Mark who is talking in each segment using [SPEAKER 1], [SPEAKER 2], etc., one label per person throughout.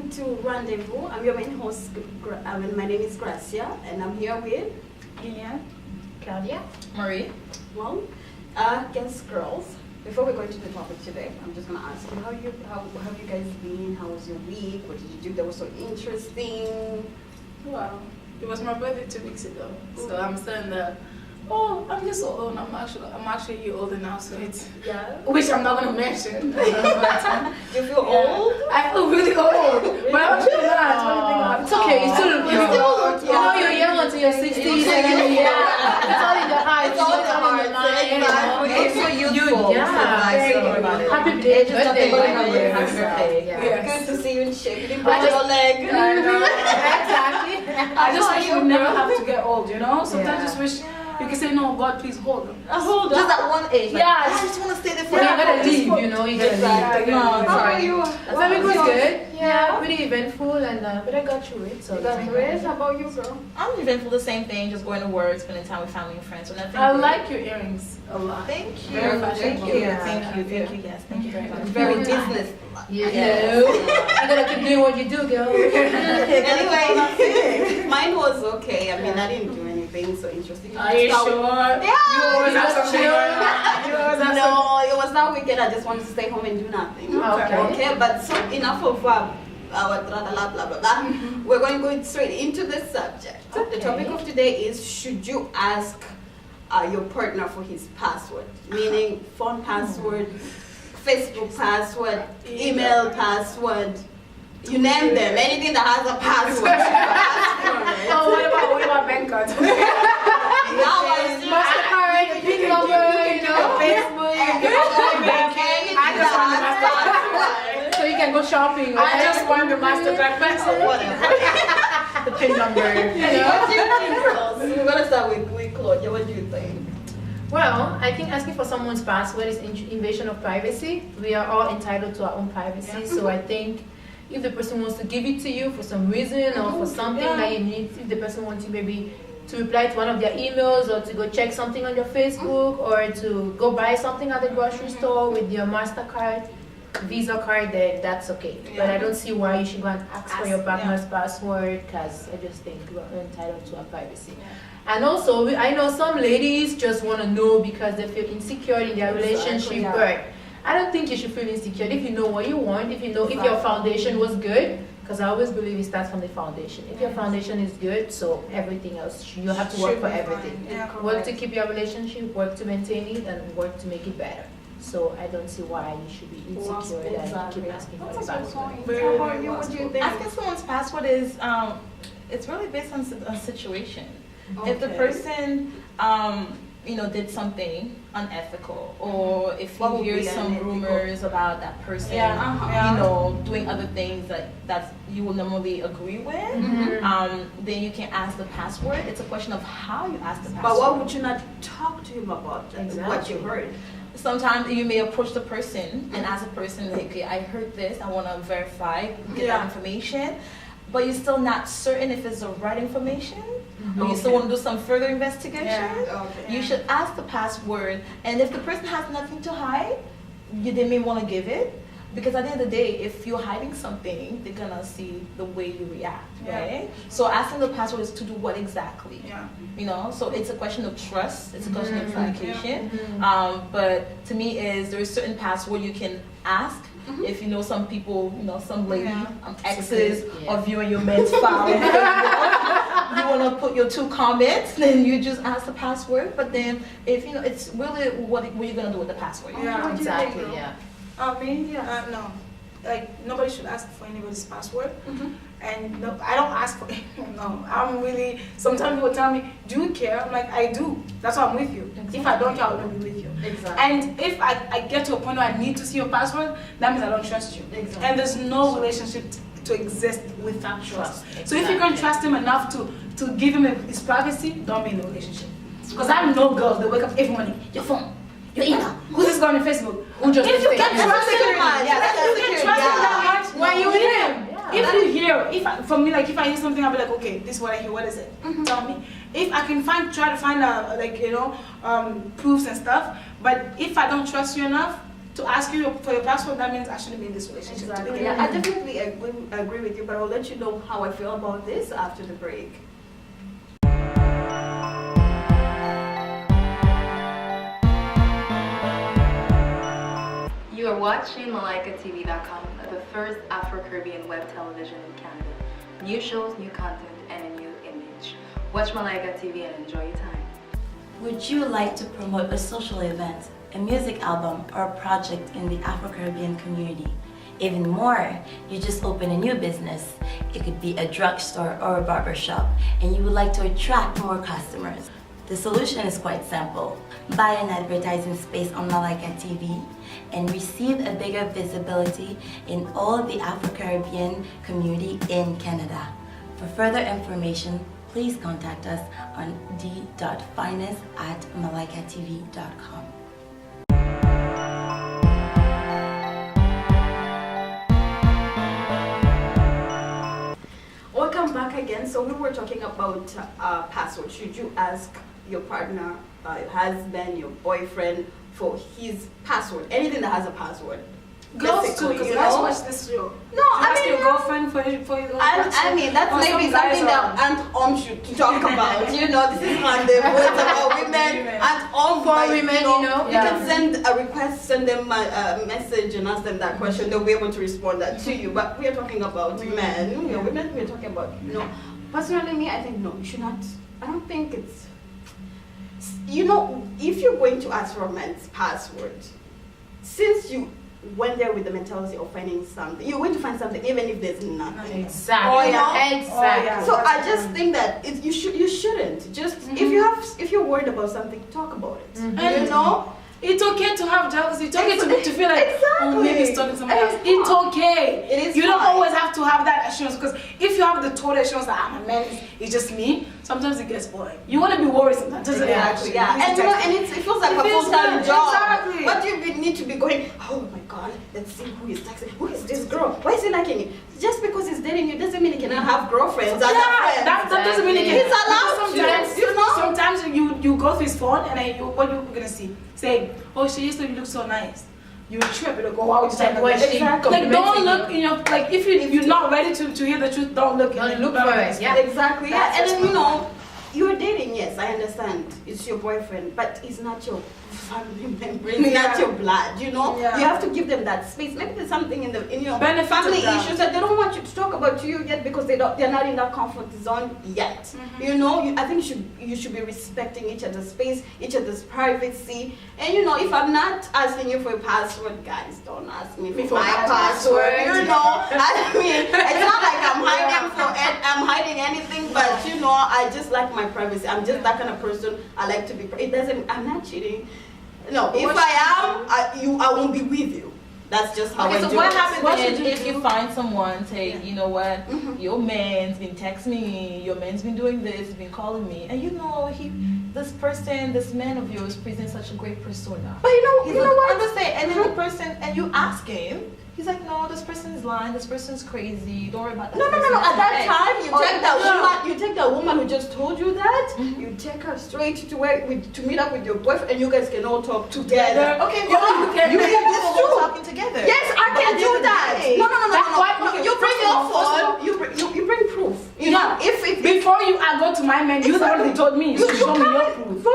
[SPEAKER 1] welcome to Rendez-vous. I'm your main host, my name is Gracia, and I'm here with
[SPEAKER 2] Lilian,
[SPEAKER 3] Claudia,
[SPEAKER 2] Marie.
[SPEAKER 1] Well, guess girls. Before we go into the topic today, I'm just gonna ask you how have you guys been? How was your week? What did you do that was so interesting?
[SPEAKER 2] Wow, it was my birthday 2 weeks ago, so I'm still in the. Oh, I'm just so old. I'm actually a year older now, so it's which I'm not gonna mention. But,
[SPEAKER 1] Do you feel old?
[SPEAKER 2] I feel really old, but I'm actually not. What do you think about it?
[SPEAKER 3] it's okay. You still look young. You know you're young until you're 60s. It's all in the heart.
[SPEAKER 1] It's all in the heart.
[SPEAKER 3] It's so youthful. Happy birthday. Happy birthday.
[SPEAKER 1] Good to see you in shape. You didn't break your leg.
[SPEAKER 3] Exactly.
[SPEAKER 2] I just wish you never have to get old. You know, sometimes I just wish. You can say, no, God, please hold them.
[SPEAKER 1] Hold
[SPEAKER 3] Just at one age. Like,
[SPEAKER 2] I
[SPEAKER 3] just want to stay there for you. You gotta leave, you know. You gotta leave.
[SPEAKER 1] How are you?
[SPEAKER 3] My week was good. Yeah, pretty eventful, and but I got through it. So
[SPEAKER 1] You got through it? How about you, girl?
[SPEAKER 4] I'm eventful, the same thing, just going to work, spending time with family and friends. So nothing
[SPEAKER 2] I
[SPEAKER 4] big.
[SPEAKER 2] like your earrings a lot.
[SPEAKER 4] Thank you.
[SPEAKER 2] Very
[SPEAKER 4] Thank
[SPEAKER 2] fashionable.
[SPEAKER 4] you.
[SPEAKER 3] Yeah.
[SPEAKER 4] Thank you. Yes, thank you very much.
[SPEAKER 1] Very business.
[SPEAKER 3] you gotta keep doing what you do, girl.
[SPEAKER 1] Anyway, mine was okay. I mean, I didn't do anything so interesting.
[SPEAKER 2] Are you sure?
[SPEAKER 1] Yeah.
[SPEAKER 2] You always have something.
[SPEAKER 1] No, it was that weekend. I just wanted to stay home and do nothing.
[SPEAKER 3] Okay.
[SPEAKER 1] But so enough of our blah blah blah. We're going to go straight into the subject. The topic of today is: should you ask your partner for his password? Meaning phone password, Facebook password, email password. You name them. Anything that has a password.
[SPEAKER 2] Oh, what about bank cards?
[SPEAKER 3] Mastercard, the PIN number, you know, Facebook.
[SPEAKER 2] I just want the Mastercard.
[SPEAKER 3] So you can go shopping, right?
[SPEAKER 2] I just want the Mastercard password.
[SPEAKER 1] Whatever.
[SPEAKER 3] The PIN number. You know?
[SPEAKER 1] What do you think, girls? We're gonna start with Claudia. What do you think?
[SPEAKER 3] Well, I think asking for someone's password is invasion of privacy. We are all entitled to our own privacy, so I think if the person wants to give it to you for some reason or for something that you need, if the person wants you maybe to reply to one of their emails or to go check something on your Facebook or to go buy something at the grocery store with your MasterCard, Visa card, then that's okay. But I don't see why you should go and ask for your partner's password, because I just think we're entitled to our privacy. And also, I know some ladies just want to know because they feel insecure in their relationship, but I don't think you should feel insecure if you know what you want, if you know if your foundation was good, because I always believe it starts from the foundation. If your foundation is good, so everything else, you have to work for everything. Work to keep your relationship, work to maintain it, and work to make it better. So I don't see why you should be insecure and keep asking for the password.
[SPEAKER 1] How about you? What do you think?
[SPEAKER 4] Asking someone's password is, it's really based on a situation. If the person, did something unethical, or if you hear some rumors about that person, doing other things that you will normally agree with, then you can ask the password. It's a question of how you ask the password.
[SPEAKER 1] But why would you not talk to him about what you heard?
[SPEAKER 4] Sometimes you may approach the person and ask the person, like, okay, I heard this, I want to verify, get that information, but you're still not certain if it's the right information, or you still want to do some further investigation. You should ask the password, and if the person has nothing to hide, they may want to give it, because at the end of the day, if you're hiding something, they're gonna see the way you react, right? So asking the password is to do what exactly? So it's a question of trust, it's a question of clarification. But to me, there's certain password you can ask. If you know some people, some lady, exes of you and your men's file, you want to put your 2 comments, then you just ask the password. But then, if it's really what you're gonna do with the password.
[SPEAKER 3] Exactly.
[SPEAKER 2] No. Like, nobody should ask for anybody's password. And no, I don't ask for it. No, I'm really, sometimes people tell me, do you care? I'm like, I do. That's why I'm with you. If I don't care, I will not be with you. And if I get to a point where I need to see your password, that means I don't trust you. And there's no relationship to exist without trust. So if you can trust him enough to give him his privacy, don't be in a relationship. Because I know girls that wake up every morning, your phone, your email, who's this guy on Facebook? If you can trust him that much, why are you with him? If you hear, if I hear something, I'll be like, okay, this is what I hear. What is it? Tell me. If I can try to find proofs and stuff. But if I don't trust you enough to ask you for your password, that means I shouldn't be in this relationship.
[SPEAKER 1] Exactly. Yeah, I definitely agree with you, but I'll let you know how I feel about this after the break.
[SPEAKER 5] You are watching MalaikaTV.com, the first Afro-Caribbean web television in Canada. New shows, new content, and a new image. Watch Malaika TV and enjoy your time.
[SPEAKER 6] Would you like to promote a social event, a music album, or a project in the Afro-Caribbean community? Even more, you just open a new business. It could be a drugstore or a barbershop, and you would like to attract more customers. The solution is quite simple. Buy an advertising space on Malaika TV and receive a bigger visibility in all the Afro-Caribbean community in Canada. For further information, please contact us on d.finance@malaikatv.com.
[SPEAKER 1] Welcome back again. So we were talking about password. Should you ask your partner, your husband, your boyfriend for his password? Anything that has a password.
[SPEAKER 2] Girls too, because guys watch this show.
[SPEAKER 1] No,
[SPEAKER 2] I mean, your girlfriend for your
[SPEAKER 1] I mean, that's maybe something that Aunt Om should talk about. You know, this is Rendez-vous. It's about women. Aunt Om
[SPEAKER 3] For women, you know.
[SPEAKER 1] You can send a request, send them a message and ask them that question. They'll be able to respond that to you. But we are talking about men. You know, women, we are talking about, you know. Personally, me, I think, no, you should not. I don't think it's, you know, if you're going to ask for a man's password, since you went there with the mentality of finding something, you're going to find something even if there's nothing.
[SPEAKER 3] Exactly.
[SPEAKER 1] Oh, yeah.
[SPEAKER 3] Exactly.
[SPEAKER 1] So I just think that you shouldn't just if you're worried about something, talk about it. You know,
[SPEAKER 2] it's okay to have jealousy. It's okay to feel like oh, maybe it's talking to somebody else.
[SPEAKER 1] It's
[SPEAKER 2] It's okay.
[SPEAKER 1] It is
[SPEAKER 2] you don't
[SPEAKER 1] fine.
[SPEAKER 2] always have to have that assurance, because if you have the total assurance that I'm a man, it's just me. Sometimes it gets boring. You want to be worried sometimes, doesn't it? Actually,
[SPEAKER 1] yeah. And you know, and it feels like a full-time job.
[SPEAKER 2] Exactly.
[SPEAKER 1] But you need to be going, oh my God, let's see who is texting. Who is this girl? Why is he liking it? Just because he's dating you doesn't mean he cannot have girlfriends.
[SPEAKER 2] Yeah, that doesn't mean it.
[SPEAKER 1] He's allowed
[SPEAKER 2] Sometimes,
[SPEAKER 1] you know.
[SPEAKER 2] sometimes you go through his phone and then what you're gonna see? Say, oh, she used to look so nice. You trip it. Go, why would you say that? Like, don't look in your, like, if you're not ready to hear the truth, don't look.
[SPEAKER 3] Don't look for it. Yeah,
[SPEAKER 1] exactly. Yeah, and then you know, you're dating. Yes, I understand. It's your boyfriend, but it's not your family member. It's not your blood. You know, you have to give them that space. Maybe there's something in your family issues that they don't want you to talk about to you yet because they're not in that comfort zone yet. You know, I think you should be respecting each other's space, each other's privacy. And you know, if I'm not asking you for a password, guys, don't ask me for my password. You know, I mean, it's not like I'm hiding anything, but you know, I just like my privacy. I'm just that kind of person. I like to be. I'm not cheating. No, if I am, I won't be with you. That's just how I do it.
[SPEAKER 4] So what happens if you find someone, say, you know what, your man's been texting me, your man's been doing this, been calling me, and you know this man of yours presents such a great persona.
[SPEAKER 1] But you know what?
[SPEAKER 4] Understand? And then the person, and you ask him, he's like, no, this person is lying, this person's crazy, don't worry about that.
[SPEAKER 1] No. At that time, you take that woman who just told you that, you take her straight to meet up with your boyfriend, and you guys can all talk together.
[SPEAKER 4] Okay, you can talking together.
[SPEAKER 1] Yes, I can do that. No. You bring your phone. You bring proof. You know, if
[SPEAKER 2] before I go to my man, you're the one who told me. You show me your proof.
[SPEAKER 4] So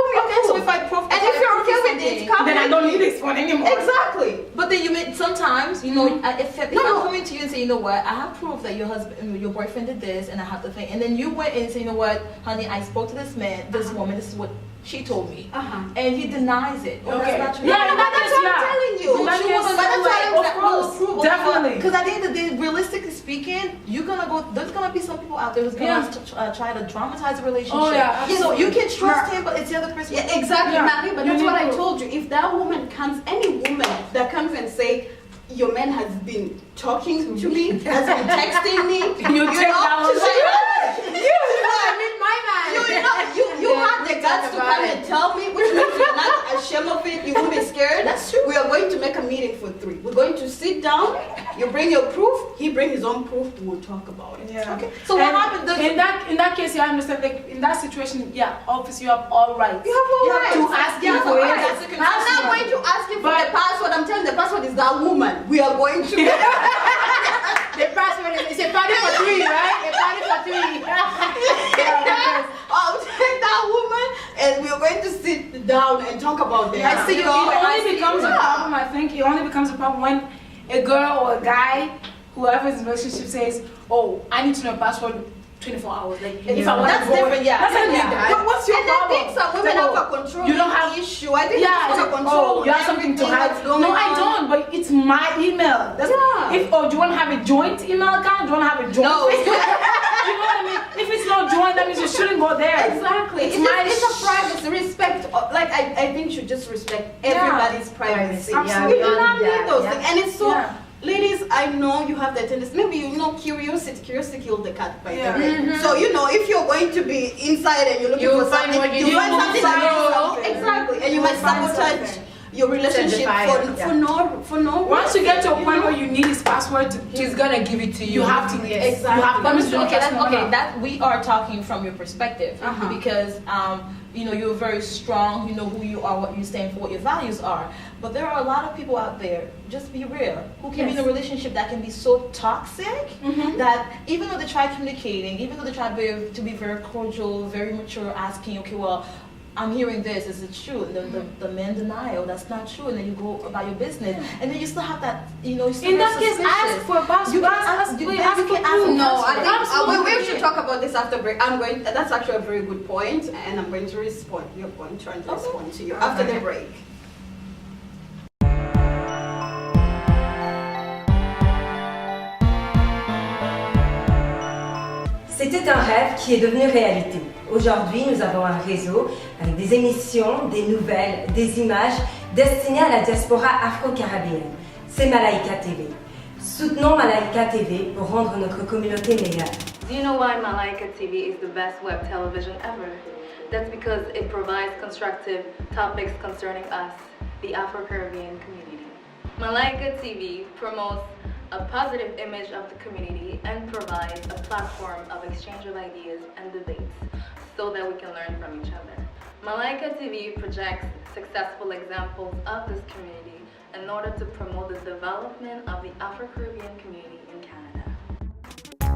[SPEAKER 4] if I prove,
[SPEAKER 1] and if you're okay with it,
[SPEAKER 2] then I don't need this phone anymore.
[SPEAKER 1] Exactly.
[SPEAKER 4] But then sometimes, you know, if I'm coming to you and say, you know what, I have proof that your boyfriend did this, and I have the thing, and then you went in and say, you know what, honey, I spoke to this man, this woman, this is what she told me, and he denies it.
[SPEAKER 2] Okay.
[SPEAKER 4] That's not true.
[SPEAKER 1] Yeah, that's what I'm telling you.
[SPEAKER 2] Definitely.
[SPEAKER 4] Because at the end of the day, realistically speaking, there's gonna be some people out there who's gonna try to dramatize a relationship.
[SPEAKER 2] Oh yeah.
[SPEAKER 4] So you can trust him, but it's the other person.
[SPEAKER 1] Yeah, exactly, Natalie. But that's what I told you. If that woman comes, any woman that comes and say, your man has been talking to me, has been texting me, you have the guts to come and tell me, which means you're not ashamed of it, you won't be scared.
[SPEAKER 4] That's true.
[SPEAKER 1] We are going to make a meeting for 3. We're going to sit down, you bring your proof, he brings his own proof, we'll talk about it.
[SPEAKER 2] Yeah.
[SPEAKER 1] Okay.
[SPEAKER 4] So what happened?
[SPEAKER 2] In that case, I understand. Like in that situation, obviously you have all rights.
[SPEAKER 1] You have all rights.
[SPEAKER 2] to ask him for it.
[SPEAKER 1] I'm not going to ask him for the password. I'm telling the password password is that woman, we are going to
[SPEAKER 3] The password is a party for three, right? A party for three.
[SPEAKER 1] I'll take that woman and we're going to sit down and talk about that.
[SPEAKER 2] I see it only becomes a problem, I think, it only becomes a problem when a girl or a guy, whoever is in a relationship says, oh, I need to know password 24 hours. Like, if I want
[SPEAKER 4] That's
[SPEAKER 2] to go,
[SPEAKER 4] different, yeah.
[SPEAKER 2] That's
[SPEAKER 1] Yeah.
[SPEAKER 2] what's your
[SPEAKER 1] and I
[SPEAKER 2] problem?
[SPEAKER 1] think some women have a control
[SPEAKER 2] You don't have
[SPEAKER 1] issue. I think
[SPEAKER 2] yeah,
[SPEAKER 1] it's a control.
[SPEAKER 2] oh, you have something to hide.
[SPEAKER 1] that's going
[SPEAKER 2] No, I
[SPEAKER 1] on.
[SPEAKER 2] don't. But it's my email. That's,
[SPEAKER 1] Yeah.
[SPEAKER 2] If do you want to have a joint email account? Do you want to have a joint?
[SPEAKER 1] No.
[SPEAKER 2] Facebook? You know what I mean? If it's not joint, that means you shouldn't go there.
[SPEAKER 1] Exactly.
[SPEAKER 2] It's
[SPEAKER 1] It's,
[SPEAKER 2] my
[SPEAKER 1] it's a privacy. Respect. Like I think you should just respect everybody's privacy.
[SPEAKER 2] Absolutely.
[SPEAKER 1] We do not
[SPEAKER 3] Yeah,
[SPEAKER 1] need those
[SPEAKER 3] yeah.
[SPEAKER 1] things. And it's so.
[SPEAKER 2] Yeah.
[SPEAKER 1] Ladies, I know you have the tendency. Maybe you know curiosity killed the cat, by
[SPEAKER 2] Yeah.
[SPEAKER 1] the way. So you know if you're going to be inside and you're looking
[SPEAKER 3] You'll
[SPEAKER 1] for
[SPEAKER 3] find
[SPEAKER 1] something,
[SPEAKER 3] what you
[SPEAKER 1] you
[SPEAKER 3] need.
[SPEAKER 1] find something that
[SPEAKER 2] Find
[SPEAKER 1] you
[SPEAKER 2] something.
[SPEAKER 1] exactly, and you
[SPEAKER 2] You
[SPEAKER 1] might
[SPEAKER 2] find
[SPEAKER 1] sabotage
[SPEAKER 2] something.
[SPEAKER 1] your relationship
[SPEAKER 3] Set the fire, yeah.
[SPEAKER 1] for no.
[SPEAKER 2] Once you get to a
[SPEAKER 1] reason,
[SPEAKER 2] point
[SPEAKER 1] you know?
[SPEAKER 2] where you need his password,
[SPEAKER 3] He's gonna give it to you.
[SPEAKER 2] you have to.
[SPEAKER 3] Yes.
[SPEAKER 2] Exactly. You have to.
[SPEAKER 4] But
[SPEAKER 2] Mr.
[SPEAKER 4] okay, that we are talking from your perspective
[SPEAKER 1] Uh-huh.
[SPEAKER 4] because you know you're very strong. You know who you are, what you stand for, what your values are. But there are a lot of people out there. Just be real. Who can be in a relationship that can be so toxic that even though they try communicating, even though they try to be very cordial, very mature, asking, okay, well, I'm hearing this. Is it true? And the man denial. That's not true. And then you go about your business, and then you still have that. You know, you still
[SPEAKER 2] In
[SPEAKER 4] have
[SPEAKER 2] that case,
[SPEAKER 4] suspicious.
[SPEAKER 2] ask for a password.
[SPEAKER 4] You can
[SPEAKER 2] Ask
[SPEAKER 4] ask.
[SPEAKER 2] for
[SPEAKER 4] You
[SPEAKER 2] proof.
[SPEAKER 4] can ask for
[SPEAKER 1] No, I think
[SPEAKER 2] Absolutely.
[SPEAKER 1] we should talk about this after break. That's actually a very good point, and I'm going to respond. You're going to try to respond to you after the break.
[SPEAKER 7] C'était un rêve qui est devenu réalité. Aujourd'hui, nous avons un réseau avec des émissions, des nouvelles, des images destinées à la diaspora afro-caribéenne. C'est Malaika TV. Soutenons Malaika TV pour rendre notre communauté meilleure.
[SPEAKER 5] Do you know why Malaika TV is the best web television ever? That's because it provides constructive topics concerning us, the Afro-Caribbean community. Malaika TV promotes a positive image of the community and provides a platform of exchange of ideas and debates so that we can learn from each other. Malaika TV projects successful examples of this community in order to promote the development of the Afro-Caribbean community in Canada.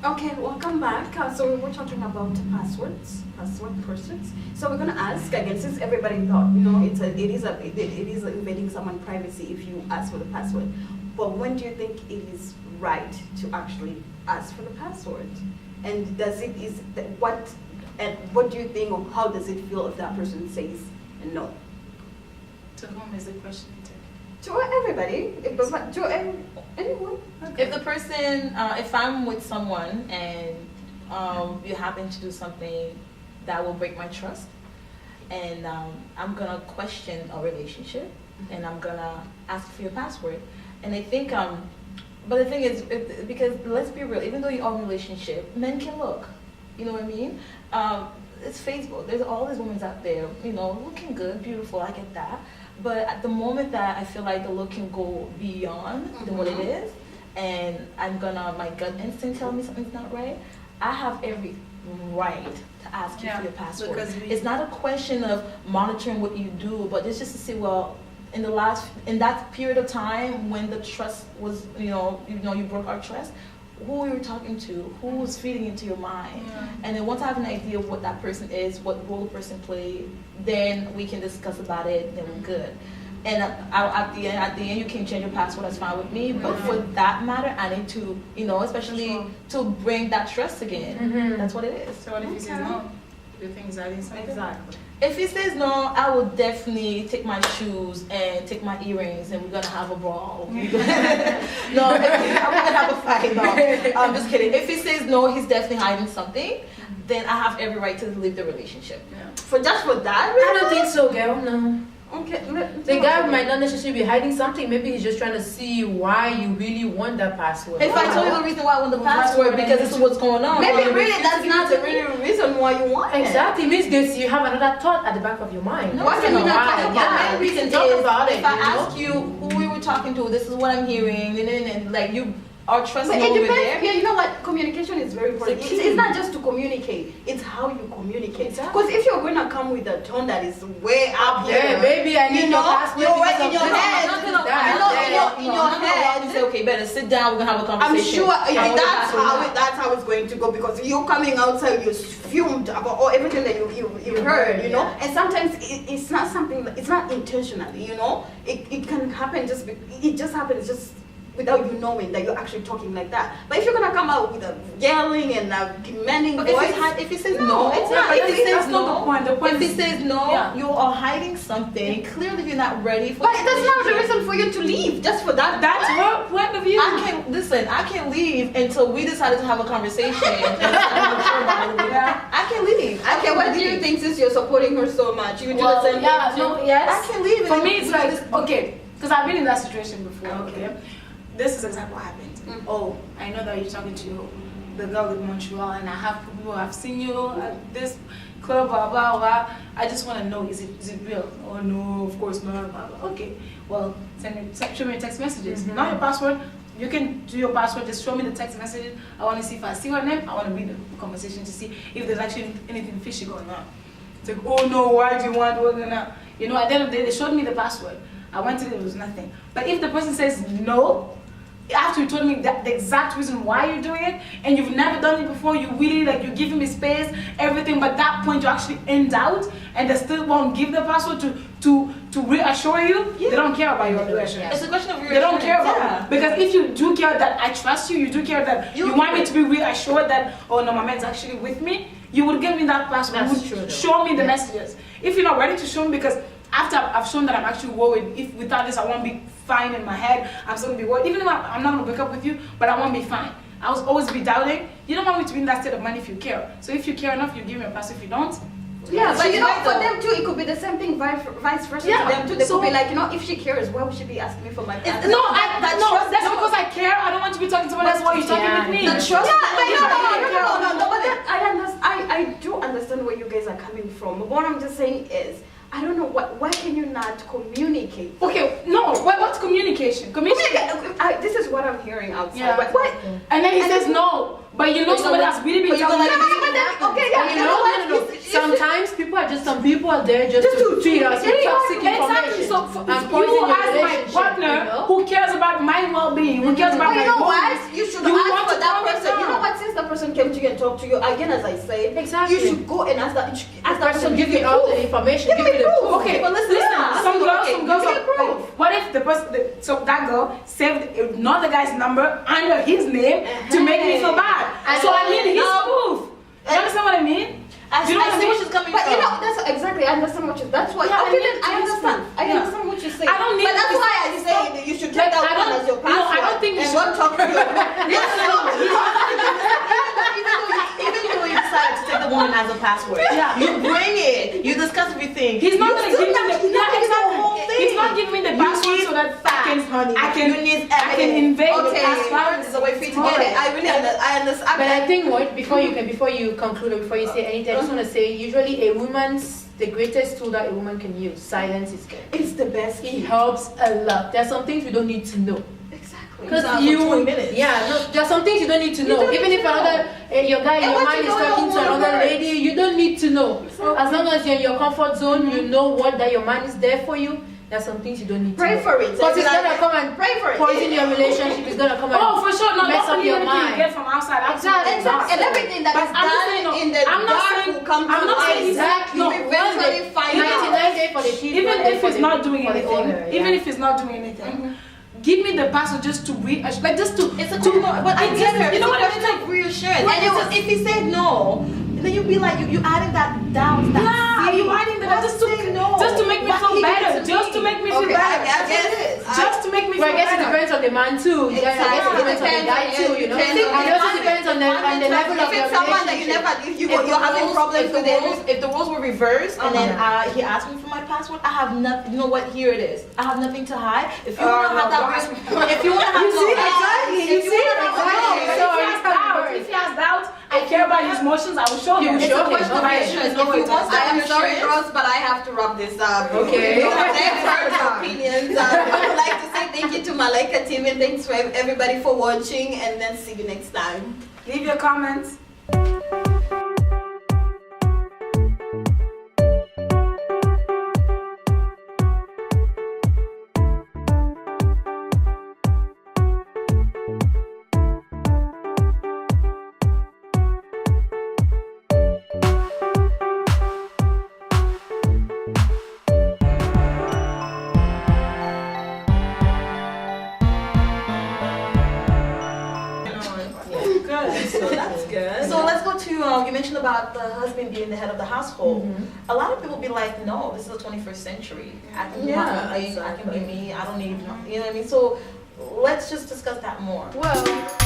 [SPEAKER 1] Okay, welcome back. So we were talking about passwords, password persons. So we're gonna ask again, since everybody thought, it is invading someone's privacy if you ask for the password. But when do you think it is right to actually ask for the password? And what do you think, or how does it feel if that person says no?
[SPEAKER 2] To whom is the question?
[SPEAKER 1] To everybody, to anyone.
[SPEAKER 4] If the person, if I'm with someone and you happen to do something that will break my trust, and I'm gonna question our relationship, and I'm gonna ask for your password, and I think, but the thing is, because let's be real, even though you're in a relationship, men can look, you know what I mean? It's Facebook. There's all these women out there, looking good, beautiful. I get that. But at the moment that I feel like the look can go beyond than what it is, and my gut instinct tell me something's not right, I have every right to ask you for your password. It's not a question of monitoring what you do, but it's just to see, well, in that period of time when the trust was, you broke our trust, who you were talking to, who was feeding into your mind. And then once I have an idea of what that person is, what role the person played, then we can discuss about it, then we're good. And at the end, you can change your password, that's fine with me. But for that matter, I need to, especially to bring that trust again. That's what it is.
[SPEAKER 2] So what if he says no? Do you think he's hiding something?
[SPEAKER 1] Exactly.
[SPEAKER 4] If he says no, I will definitely take my shoes and take my earrings, and we're gonna have a brawl. No, we're gonna have a fight. No, I'm just kidding. If he says no, he's definitely hiding something. Then I have every right to leave the relationship.
[SPEAKER 1] For that?
[SPEAKER 3] I don't think so, girl. No.
[SPEAKER 1] Okay.
[SPEAKER 3] The guy might not necessarily be hiding something. Maybe he's just trying to see why you really want that password.
[SPEAKER 4] If I told you the reason why I want the password, because this is what's going on.
[SPEAKER 1] Maybe really that's not the real reason why you want it.
[SPEAKER 3] Exactly. It means this, you have another thought at the back of your mind.
[SPEAKER 4] No, what can we not talk about?
[SPEAKER 3] Yeah,
[SPEAKER 4] The main reason
[SPEAKER 3] talk
[SPEAKER 4] is,
[SPEAKER 3] about it,
[SPEAKER 4] if I
[SPEAKER 3] you know?
[SPEAKER 4] ask you who we were talking to, this is what I'm hearing, and like you are trusting
[SPEAKER 1] But it
[SPEAKER 4] over
[SPEAKER 1] depends.
[SPEAKER 4] there.
[SPEAKER 1] Yeah, you know what? Communication is very important.
[SPEAKER 4] It's
[SPEAKER 1] It's,
[SPEAKER 4] key.
[SPEAKER 1] it's not just to communicate; it's how you communicate.
[SPEAKER 4] Exactly.
[SPEAKER 1] Because if you're going to come with a tone that is way up
[SPEAKER 3] Yeah,
[SPEAKER 1] here,
[SPEAKER 3] baby, I need
[SPEAKER 1] you
[SPEAKER 3] your
[SPEAKER 1] know,
[SPEAKER 3] password
[SPEAKER 1] you're
[SPEAKER 3] because
[SPEAKER 1] in
[SPEAKER 3] of
[SPEAKER 1] your
[SPEAKER 3] this.
[SPEAKER 1] head.
[SPEAKER 3] I'm not gonna-
[SPEAKER 1] You know, in your head.
[SPEAKER 4] Say, okay, better sit down. We're gonna have a
[SPEAKER 1] I'm
[SPEAKER 4] conversation.
[SPEAKER 1] sure
[SPEAKER 4] I want your
[SPEAKER 1] that's
[SPEAKER 4] password.
[SPEAKER 1] that's how it's going to go, because you're coming outside, you're fumed about all everything that you heard, you know.
[SPEAKER 3] Yeah.
[SPEAKER 1] And sometimes it's not something, it's not intentionally, you know. It can happen it just happens just without you knowing that you're actually talking like that. But if you're gonna come out with a yelling and a demanding
[SPEAKER 4] But
[SPEAKER 1] voice,
[SPEAKER 4] if he says
[SPEAKER 1] no,
[SPEAKER 4] no,
[SPEAKER 1] it's
[SPEAKER 4] yeah,
[SPEAKER 1] not.
[SPEAKER 4] but
[SPEAKER 1] If
[SPEAKER 4] if
[SPEAKER 1] he
[SPEAKER 4] he
[SPEAKER 1] says
[SPEAKER 4] says
[SPEAKER 2] no,
[SPEAKER 4] no,
[SPEAKER 2] the point. The point
[SPEAKER 4] if he
[SPEAKER 2] is-
[SPEAKER 4] says no,
[SPEAKER 2] Yeah.
[SPEAKER 4] you are hiding something. Clearly, you're not ready for.
[SPEAKER 1] but that's not the reason for you to leave. Just for that.
[SPEAKER 2] That's her point of view.
[SPEAKER 4] I can't leave until we decided to have a conversation.
[SPEAKER 2] Yeah.
[SPEAKER 4] I can't leave.
[SPEAKER 1] Okay, what do you think, since you're supporting her so much? You do the
[SPEAKER 2] Well,
[SPEAKER 1] same
[SPEAKER 2] yeah,
[SPEAKER 1] thing too?
[SPEAKER 2] no, yes.
[SPEAKER 4] I can leave.
[SPEAKER 2] For
[SPEAKER 4] and
[SPEAKER 2] me,
[SPEAKER 4] then
[SPEAKER 2] it's
[SPEAKER 4] we
[SPEAKER 2] like,
[SPEAKER 4] just-
[SPEAKER 2] okay, because I've been in that situation before,
[SPEAKER 1] Okay.
[SPEAKER 2] okay? This is exactly what happened. Oh, I know that you're talking to the girl in Montreal, and I have people, I've seen you at this club, blah, blah, blah. I just want to know, is it real? Oh, no, of course not, blah, blah. Okay, well, show me your text messages. Not your password. You can do your password, just show me the text messages. I want to see if I see her name. I want to read the conversation to see if there's actually anything fishy going on. It's like, oh no, why do you want what? You know, at the end of the day, they showed me the password. I went to it, it was nothing. But if the person says no, after you told me the exact reason why you're doing it, and you've never done it before, you really like, you're giving me space, everything, but that point you actually end out, and they still won't give the password to reassure you, they don't care about your reassurance.
[SPEAKER 4] It's a question of reassurance.
[SPEAKER 2] They don't care about
[SPEAKER 4] yeah.
[SPEAKER 2] it. Because if you do care that I trust you, you do care that you want me to be reassured that, oh no, my man's actually with me, you would give me that password,
[SPEAKER 3] That's
[SPEAKER 2] you
[SPEAKER 3] true,
[SPEAKER 2] would
[SPEAKER 3] though.
[SPEAKER 2] show me the messages. If you're not ready to show me, because after I've shown that I'm actually worried, if without this I won't be fine in my head, I'm still gonna be worried. Even if I'm not gonna break up with you, but I won't be fine. I will always be doubting. You don't want me to be in that state of mind if you care. So if you care enough, you give me a pass. If you don't,
[SPEAKER 1] Yeah, but
[SPEAKER 4] She's
[SPEAKER 1] you know,
[SPEAKER 4] right,
[SPEAKER 1] for
[SPEAKER 4] though.
[SPEAKER 1] them too, it could be the same thing, vice versa
[SPEAKER 2] Yeah,
[SPEAKER 1] to them too. They
[SPEAKER 2] so-
[SPEAKER 1] could be like, you know, if she cares, why would she be asking me for my password?
[SPEAKER 2] no, that's because I care. I don't want to be talking to someone else while you're talking with me.
[SPEAKER 4] The trust.
[SPEAKER 1] Yeah, but
[SPEAKER 2] Yeah.
[SPEAKER 1] no, but then I do understand where you guys are coming from. But what I'm just saying is, I don't know, why can you not communicate?
[SPEAKER 2] Okay, no. What's communication?
[SPEAKER 1] This is what I'm hearing outside.
[SPEAKER 2] Yeah.
[SPEAKER 1] What?
[SPEAKER 2] And then he says no, but you know somebody that's really been telling you.
[SPEAKER 1] Okay, yeah, you know what?
[SPEAKER 3] Sometimes some people are there just to feed us with toxic
[SPEAKER 2] Exactly.
[SPEAKER 3] information.
[SPEAKER 2] So
[SPEAKER 3] and
[SPEAKER 2] you
[SPEAKER 3] poison your
[SPEAKER 2] as my
[SPEAKER 3] relationship,
[SPEAKER 2] partner
[SPEAKER 3] you know?
[SPEAKER 2] who cares about my well-being, who cares about
[SPEAKER 1] But
[SPEAKER 2] my
[SPEAKER 1] you know what?
[SPEAKER 2] goals,
[SPEAKER 1] You should
[SPEAKER 2] you
[SPEAKER 1] ask
[SPEAKER 2] want
[SPEAKER 1] for
[SPEAKER 2] to
[SPEAKER 1] that
[SPEAKER 2] calm it
[SPEAKER 1] person. You know
[SPEAKER 2] down.
[SPEAKER 1] what? Since the person came to you and talked to you, again, as I said,
[SPEAKER 3] Exactly.
[SPEAKER 1] you should go and ask that
[SPEAKER 3] That
[SPEAKER 1] person
[SPEAKER 3] person
[SPEAKER 1] give
[SPEAKER 3] give you all the information.
[SPEAKER 1] Give me
[SPEAKER 3] you the
[SPEAKER 1] proof.
[SPEAKER 3] proof.
[SPEAKER 2] Okay,
[SPEAKER 1] but listen, yeah.
[SPEAKER 2] some girls,
[SPEAKER 1] Okay, give me proof.
[SPEAKER 2] what if the person, so that girl saved another guy's number under his name to make me feel bad?
[SPEAKER 3] And
[SPEAKER 2] So I need his
[SPEAKER 1] now-
[SPEAKER 2] proof. You understand what I mean?
[SPEAKER 4] I
[SPEAKER 2] You know what I
[SPEAKER 4] see
[SPEAKER 2] mean?
[SPEAKER 4] where she's coming
[SPEAKER 1] But
[SPEAKER 4] from.
[SPEAKER 1] you know, that's exactly, I understand what you, that's why,
[SPEAKER 2] Yeah,
[SPEAKER 1] okay,
[SPEAKER 2] I
[SPEAKER 1] then
[SPEAKER 2] need
[SPEAKER 1] I
[SPEAKER 2] to
[SPEAKER 1] understand. I
[SPEAKER 2] yeah.
[SPEAKER 1] understand what you're saying.
[SPEAKER 2] I don't need
[SPEAKER 1] But that's
[SPEAKER 2] to-
[SPEAKER 1] why I say that you should take
[SPEAKER 3] Like,
[SPEAKER 1] that
[SPEAKER 3] I
[SPEAKER 1] one
[SPEAKER 3] don't-
[SPEAKER 1] as your
[SPEAKER 3] no, I
[SPEAKER 1] password.
[SPEAKER 3] don't think you
[SPEAKER 1] and
[SPEAKER 3] should-
[SPEAKER 1] don't talk to you.
[SPEAKER 4] Even though you decided to take the woman as a password,
[SPEAKER 2] Yeah.
[SPEAKER 4] you bring it, you discuss everything.
[SPEAKER 2] He's not
[SPEAKER 4] You
[SPEAKER 2] gonna
[SPEAKER 4] still
[SPEAKER 2] give me
[SPEAKER 4] not-
[SPEAKER 2] the
[SPEAKER 4] you're not giving
[SPEAKER 2] exactly.
[SPEAKER 4] the whole thing.
[SPEAKER 2] He's not giving me the
[SPEAKER 4] You
[SPEAKER 2] password
[SPEAKER 4] need
[SPEAKER 2] so that
[SPEAKER 4] facts, honey.
[SPEAKER 2] I can
[SPEAKER 4] You need
[SPEAKER 2] I can
[SPEAKER 4] evidence.
[SPEAKER 2] invade the
[SPEAKER 1] Okay,
[SPEAKER 2] password.
[SPEAKER 1] there's a way for you to get it. I really understand.
[SPEAKER 3] But I think what before you conclude or before you say anything, I just want to say usually the greatest tool that a woman can use, silence is good.
[SPEAKER 1] It's the best.
[SPEAKER 3] It helps a lot. There are some things we don't need to know.
[SPEAKER 1] Exactly.
[SPEAKER 3] Because
[SPEAKER 4] Not for 20 minutes.
[SPEAKER 3] yeah, no, there are some things you don't need to know.
[SPEAKER 1] don't
[SPEAKER 3] Even
[SPEAKER 1] need
[SPEAKER 3] if
[SPEAKER 1] to know.
[SPEAKER 3] another your guy in
[SPEAKER 1] And
[SPEAKER 3] your
[SPEAKER 1] what
[SPEAKER 3] mind
[SPEAKER 1] you
[SPEAKER 3] is
[SPEAKER 1] know,
[SPEAKER 3] talking to
[SPEAKER 1] your
[SPEAKER 3] another
[SPEAKER 1] words.
[SPEAKER 3] lady, you don't need to know. As long as you're in your comfort zone, you know what that your man is there for you. There are some things you don't need to
[SPEAKER 1] Pray
[SPEAKER 3] know.
[SPEAKER 1] for it.
[SPEAKER 3] Because it's
[SPEAKER 1] Like,
[SPEAKER 3] gonna come and
[SPEAKER 1] pray for it.
[SPEAKER 3] poison your relationship. It's gonna come and
[SPEAKER 2] Oh, for sure. No,
[SPEAKER 3] mess up
[SPEAKER 2] not
[SPEAKER 3] your
[SPEAKER 2] anything you
[SPEAKER 3] mind.
[SPEAKER 2] get from outside. Absolutely.
[SPEAKER 1] Exactly. And everything that
[SPEAKER 2] But
[SPEAKER 1] is
[SPEAKER 2] I'm just saying,
[SPEAKER 1] done
[SPEAKER 2] no,
[SPEAKER 1] in the
[SPEAKER 2] I'm not
[SPEAKER 1] dark
[SPEAKER 2] saying-
[SPEAKER 1] will come to
[SPEAKER 2] I'm not
[SPEAKER 1] light.
[SPEAKER 2] saying
[SPEAKER 3] Exactly.
[SPEAKER 1] You
[SPEAKER 3] No,
[SPEAKER 1] eventually find out.
[SPEAKER 3] 99 days for the thief,
[SPEAKER 2] Even
[SPEAKER 3] 1 day
[SPEAKER 2] if
[SPEAKER 3] for
[SPEAKER 2] it's
[SPEAKER 3] the-
[SPEAKER 2] not doing
[SPEAKER 3] for the
[SPEAKER 2] anything,
[SPEAKER 3] owner, yeah.
[SPEAKER 2] even if it's not doing anything, give me the password just to reassure, like just to.
[SPEAKER 4] It's a
[SPEAKER 2] to,
[SPEAKER 4] question, but I
[SPEAKER 2] it's
[SPEAKER 4] get
[SPEAKER 2] just-
[SPEAKER 4] her.
[SPEAKER 2] You know
[SPEAKER 4] It's
[SPEAKER 2] what
[SPEAKER 4] a
[SPEAKER 2] I mean?
[SPEAKER 4] question of reassurance.
[SPEAKER 1] Right.
[SPEAKER 4] And if he said no, then you'd be like, you adding that doubt, that
[SPEAKER 2] Yeah,
[SPEAKER 4] fear.
[SPEAKER 2] you adding that
[SPEAKER 4] Why
[SPEAKER 2] just to
[SPEAKER 4] say no?
[SPEAKER 2] just to make me
[SPEAKER 4] Why
[SPEAKER 2] feel
[SPEAKER 4] he
[SPEAKER 2] better,
[SPEAKER 4] gives it to
[SPEAKER 2] just to
[SPEAKER 4] me?
[SPEAKER 2] make me feel
[SPEAKER 1] Okay,
[SPEAKER 2] better,
[SPEAKER 1] I get it.
[SPEAKER 2] just to make me
[SPEAKER 3] Well, I
[SPEAKER 2] feel
[SPEAKER 3] guess it
[SPEAKER 2] better.
[SPEAKER 3] depends on the man too. Yeah, I guess it depends on the guy too, you know.
[SPEAKER 1] Depends on
[SPEAKER 3] And it
[SPEAKER 1] the
[SPEAKER 3] also
[SPEAKER 1] man.
[SPEAKER 3] depends on the level of
[SPEAKER 1] If
[SPEAKER 3] your
[SPEAKER 1] it's someone that
[SPEAKER 3] relationship.
[SPEAKER 1] you're having problems with it.
[SPEAKER 4] If the roles were reversed and then he asked me for my password, I have nothing. You know what? Here it is. I have nothing to hide. If you want to have that, if you want to have
[SPEAKER 2] You see,
[SPEAKER 4] no,
[SPEAKER 2] exactly. You
[SPEAKER 4] if you
[SPEAKER 2] see,
[SPEAKER 4] want to have
[SPEAKER 2] exactly.
[SPEAKER 4] no,
[SPEAKER 2] So if he has doubt, I care about his emotions. I will show him.
[SPEAKER 3] You
[SPEAKER 2] It's a
[SPEAKER 3] show him,
[SPEAKER 2] question of
[SPEAKER 3] okay.
[SPEAKER 2] reassurance.
[SPEAKER 4] If he wants
[SPEAKER 1] I am
[SPEAKER 4] that
[SPEAKER 1] sorry,
[SPEAKER 4] reassurance,
[SPEAKER 1] girls, but I have to wrap this up.
[SPEAKER 3] Okay.
[SPEAKER 1] Thanks for your Malaika TV, and thanks for everybody for watching, and then see you next time.
[SPEAKER 2] Leave your comments.
[SPEAKER 1] So that's good.
[SPEAKER 4] So let's go to, you mentioned about the husband being the head of the household. A lot of people be like, no, this is the 21st century. I can do I can be me. I don't need, you know what I mean? So let's just discuss that more.
[SPEAKER 3] Well,